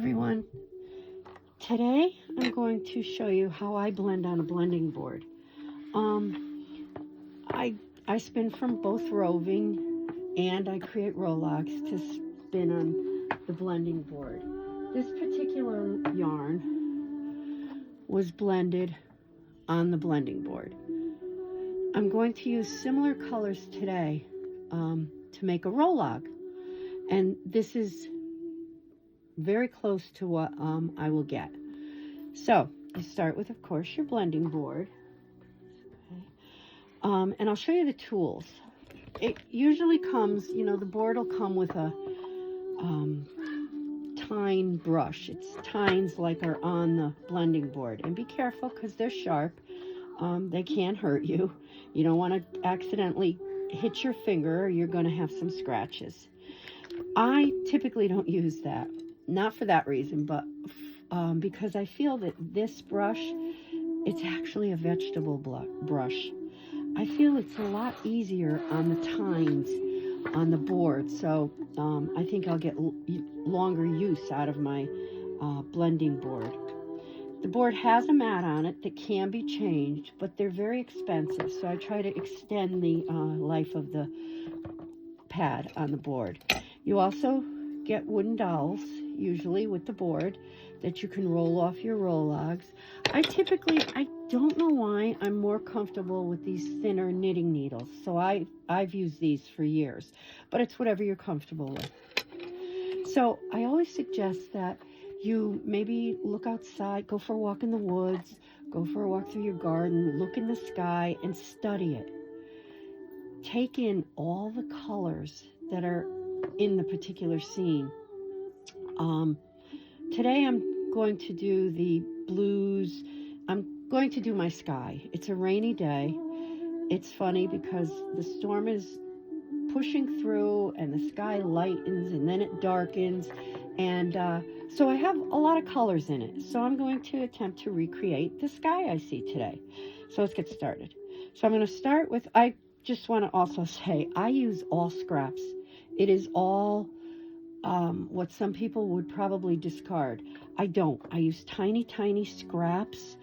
everyone. Today I'm going to show you how I blend on a blending board. I spin from both roving and I create rowlocks to spin on the blending board. This particular yarn was blended on the blending board. I'm going to use similar colors today to make a rowlock, and this is very close to what I will get. So you start with, of course, your blending board. Okay. And I'll show you the tools. It usually comes, the board will come with a tine brush. It's tines like are on the blending board. And be careful because they're sharp. They can hurt you. You don't want to accidentally hit your finger or you're going to have some scratches. I typically don't use that. Not for that reason, but because I feel that this brush, it's actually a vegetable brush. I feel it's a lot easier on the tines on the board, so I think I'll get longer use out of my blending board. The board has a mat on it that can be changed, but they're very expensive, so I try to extend the life of the pad on the board. You also get wooden dowels, usually with the board, that you can roll off your rowlocks. I don't know why, I'm more comfortable with these thinner knitting needles. So I've used these for years, but it's whatever you're comfortable with. So I always suggest that you maybe look outside, go for a walk in the woods, go for a walk through your garden, look in the sky and study it. Take in all the colors that are in the particular scene. Today I'm going to do the blues. I'm going to do my sky. It's a rainy day. It's funny because the storm is pushing through and the sky lightens and then it darkens, and so I have a lot of colors in it. So I'm going to attempt to recreate the sky I see today. So let's get started. So I'm going to start with, I just want to also say I use all scraps. It is all what some people would probably discard. I don't. I use tiny, tiny scraps.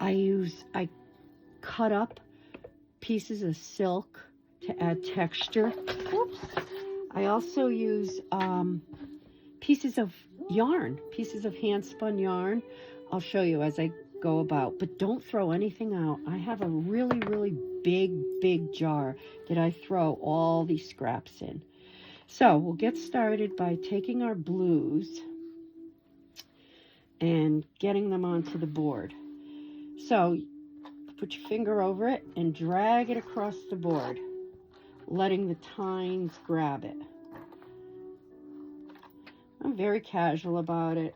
I cut up pieces of silk to add texture. Oops. I also use pieces of yarn, pieces of hand-spun yarn. I'll show you as I go about, but don't throw anything out. I have a really, really big jar that I throw all these scraps in. So we'll get started by taking our blues and getting them onto the board. So put your finger over it and drag it across the board, letting the tines grab it. I'm very casual about it.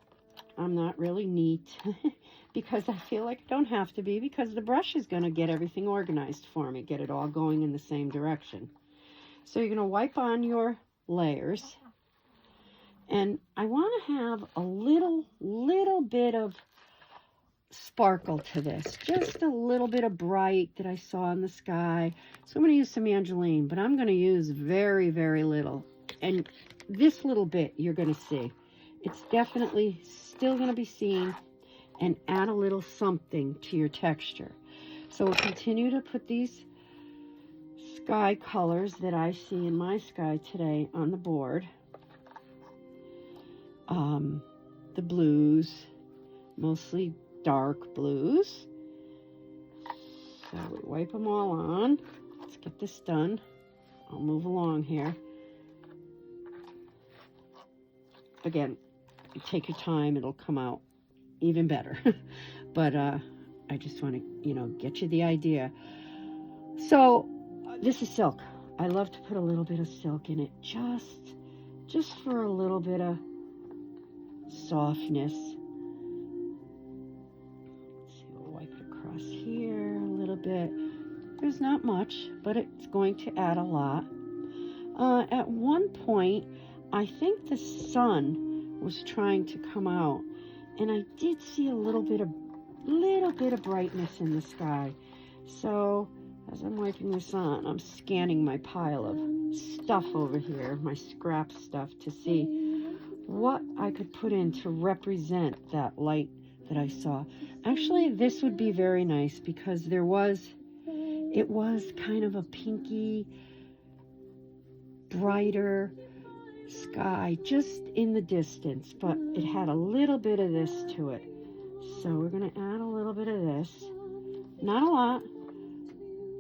I'm not really neat because I feel like I don't have to be, because the brush is going to get everything organized for me, get it all going in the same direction. So you're going to wipe on your layers, and I want to have a little bit of sparkle to this, just a little bit of bright that I saw in the sky. So I'm going to use some Angeline, but I'm going to use very little, and this little bit you're going to see, it's definitely still going to be seen, and add a little something to your texture. So we'll continue to put these sky colors that I see in my sky today on the board. The blues, mostly dark blues. So we wipe them all on. Let's get this done. I'll move along here. Again, take your time, it'll come out even better. But I just want to, get you the idea. So this is silk. I love to put a little bit of silk in it, just for a little bit of softness. Let's see, we'll wipe it across here a little bit. There's not much, but it's going to add a lot. At one point, I think the sun was trying to come out, and I did see a little bit of brightness in the sky. So as I'm wiping this on, I'm scanning my pile of stuff over here, my scrap stuff, to see what I could put in to represent that light that I saw. Actually, this would be very nice because it was kind of a pinky, brighter sky just in the distance, but it had a little bit of this to it. So we're going to add a little bit of this. Not a lot,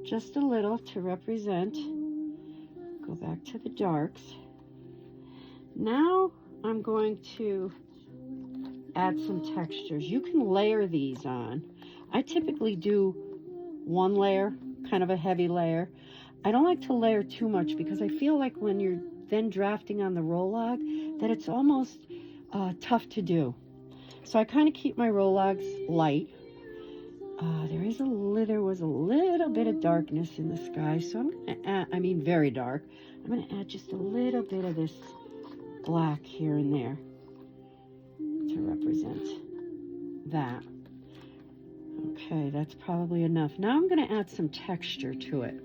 just a little to represent. Go back to the darks. Now I'm going to add some textures. You can layer these on. I typically do one layer, kind of a heavy layer. I don't like to layer too much because I feel like when you're then drafting on the roll log that it's almost tough to do. So I kind of keep my roll logs light. There was a little bit of darkness in the sky, so I'm going to add, very dark. I'm going to add just a little bit of this black here and there to represent that. Okay, that's probably enough. Now I'm going to add some texture to it,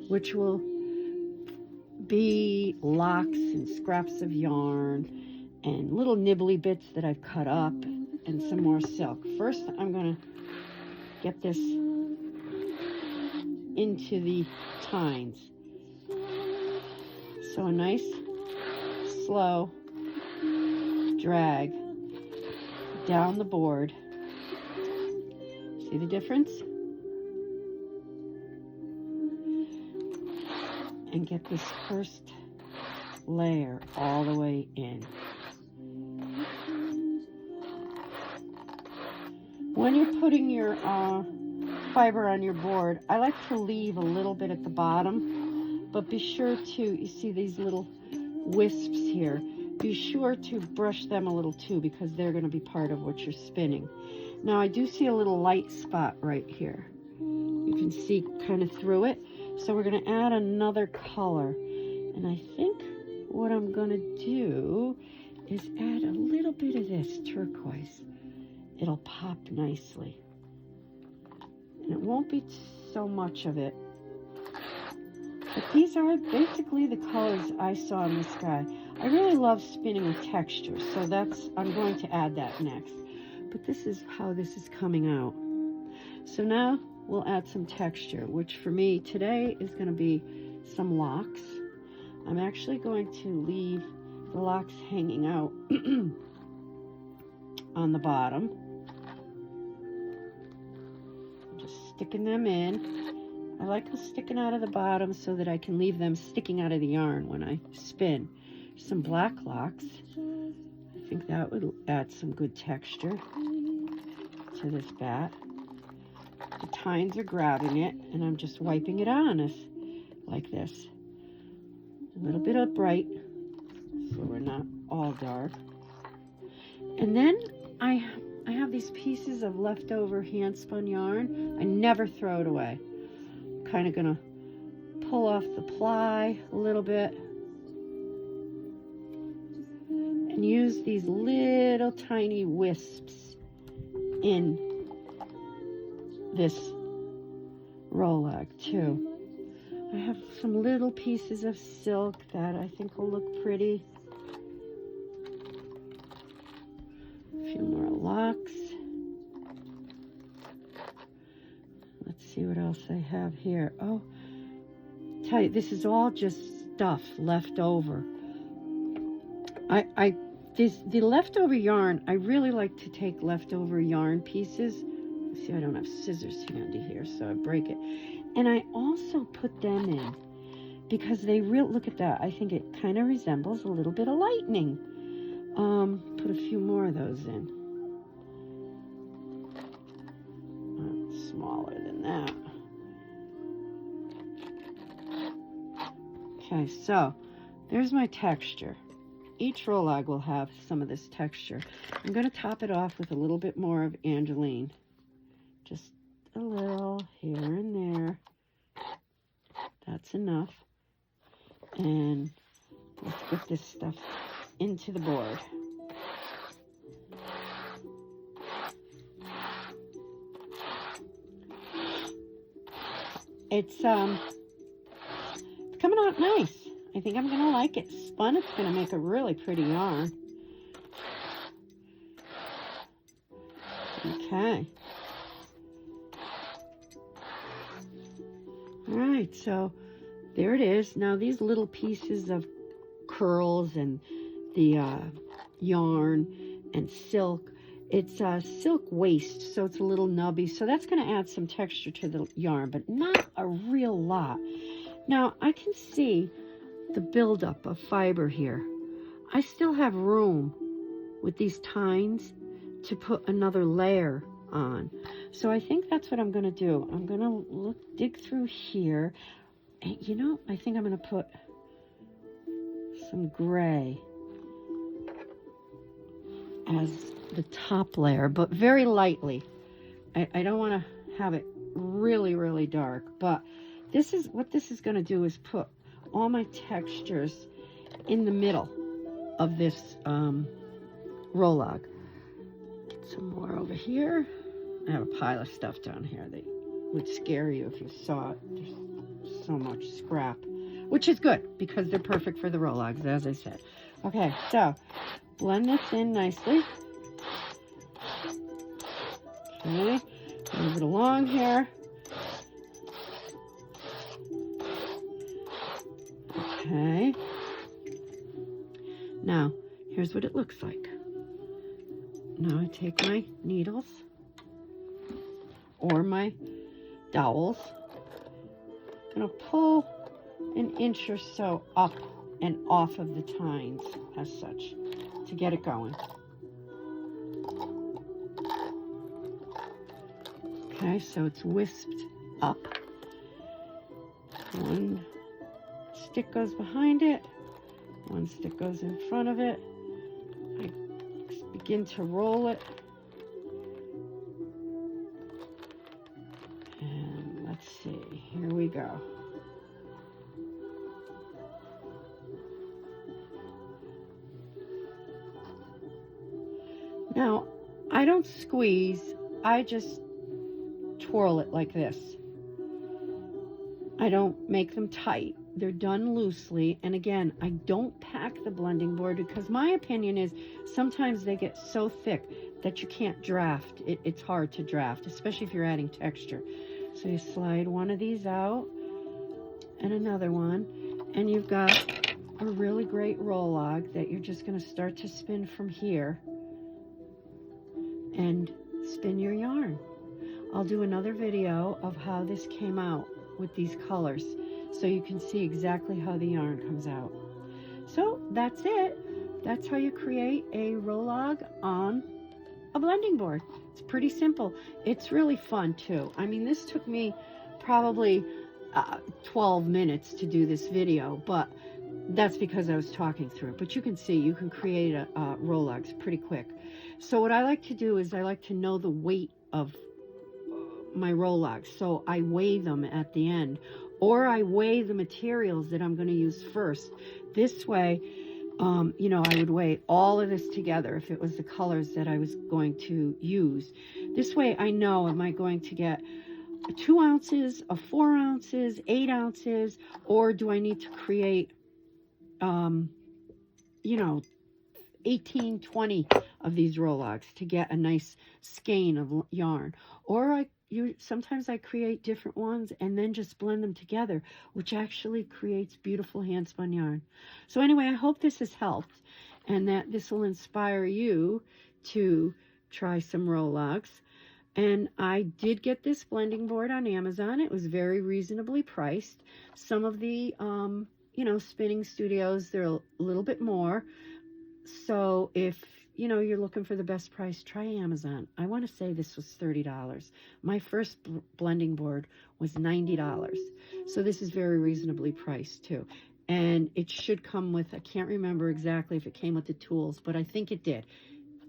which will be locks and scraps of yarn and little nibbly bits that I've cut up and some more silk. First, I'm going to get this into the tines. So a nice slow drag down the board. See the difference? And get this first layer all the way in. When you're putting your fiber on your board, I like to leave a little bit at the bottom, but be sure to, you see these little wisps here, be sure to brush them a little too because they're going to be part of what you're spinning. Now I do see a little light spot right here. You can see kind of through it. So we're going to add another color. And I think what I'm going to do is add a little bit of this turquoise. It'll pop nicely. And it won't be so much of it. But these are basically the colors I saw in the sky. I really love spinning with texture, so I'm going to add that next. But this is how this is coming out. So now we'll add some texture, which for me today is going to be some locks. I'm actually going to leave the locks hanging out on the bottom. Just sticking them in. I like them sticking out of the bottom so that I can leave them sticking out of the yarn when I spin. Some black locks. I think that would add some good texture to this bat. The tines are grabbing it, and I'm just wiping it on us like this. A little bit of bright, so we're not all dark. And then I have these pieces of leftover hand spun yarn. I never throw it away. Kind of gonna pull off the ply a little bit and use these little tiny wisps in this roll log too. I have some little pieces of silk that I think will look pretty. A few more locks. Let's see what else I have here. Oh, tell you, this is all just stuff left over. The leftover yarn, I really like to take leftover yarn pieces. See, I don't have scissors handy here, so I break it. And I also put them in because look at that. I think it kind of resembles a little bit of lightning. Put a few more of those in. Smaller than that. Okay, so there's my texture. Each roll log will have some of this texture. I'm going to top it off with a little bit more of Angeline. Just a little here and there. That's enough. And let's get this stuff into the board. It's coming out nice. I think I'm going to like it. Spun, it's going to make a really pretty yarn. Okay. All right, so there it is. Now these little pieces of curls and the yarn and silk, it's silk waste, so it's a little nubby, so that's going to add some texture to the yarn, but not a real lot. Now I can see the buildup of fiber here. I still have room with these tines to put another layer on, so I think that's what I'm going to do. I'm going to dig through here, and you know, I think I'm going to put some gray as the top layer, but very lightly. I don't want to have it really, really dark, but this is what this is going to do, is put all my textures in the middle of this roll-log. Get some more over here. I have a pile of stuff down here that would scare you if you saw it. There's so much scrap, which is good because they're perfect for the roll-logs, as I said. Okay, so blend this in nicely. Okay, move it along here. Okay. Now, here's what it looks like. Now I take my needles or my dowels. I'm going to pull an inch or so up and off of the tines as such to get it going. Okay, so it's wisped up. One stick goes behind it, one stick goes in front of it. I begin to roll it. And let's see, here we go. Now, I don't squeeze, I just twirl it like this. I don't make them tight. They're done loosely. And again, I don't pack the blending board because my opinion is sometimes they get so thick that you can't draft. It's hard to draft, especially if you're adding texture. So you slide one of these out and another one, and you've got a really great roll-log that you're just going to start to spin from here and spin your yarn. I'll do another video of how this came out with these colors so you can see exactly how the yarn comes out. So that's it. That's how you create a roll-log on a blending board. It's pretty simple. It's really fun too. I mean, this took me probably 12 minutes to do this video, but that's because I was talking through it. But you can see you can create a roll-logs pretty quick. So what I like to do is I like to know the weight of my roll-logs, so I weigh them at the end, or I weigh the materials that I'm going to use first. This way, you know, I would weigh all of this together if it was the colors that I was going to use. This way I know, am I going to get 2 ounces, 4 ounces, 8 ounces, or do I need to create, you know, 18, 20 of these roll-logs to get a nice skein of yarn. Or sometimes I create different ones and then just blend them together, which actually creates beautiful hand-spun yarn. So anyway, I hope this has helped and that this will inspire you to try some roll-logs. And I did get this blending board on Amazon. It was very reasonably priced. Some of the, you know, spinning studios, they're a little bit more. So if, you know, you're looking for the best price, try Amazon. I want to say this was $30. My first blending board was $90. So this is very reasonably priced too. And it should come with, I can't remember exactly if it came with the tools, but I think it did.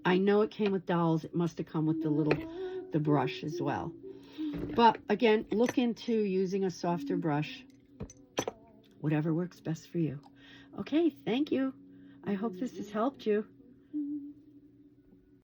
I know it came with dowels. It must have come with the brush as well. But again, look into using a softer brush, whatever works best for you. Okay, thank you. I hope this has helped you.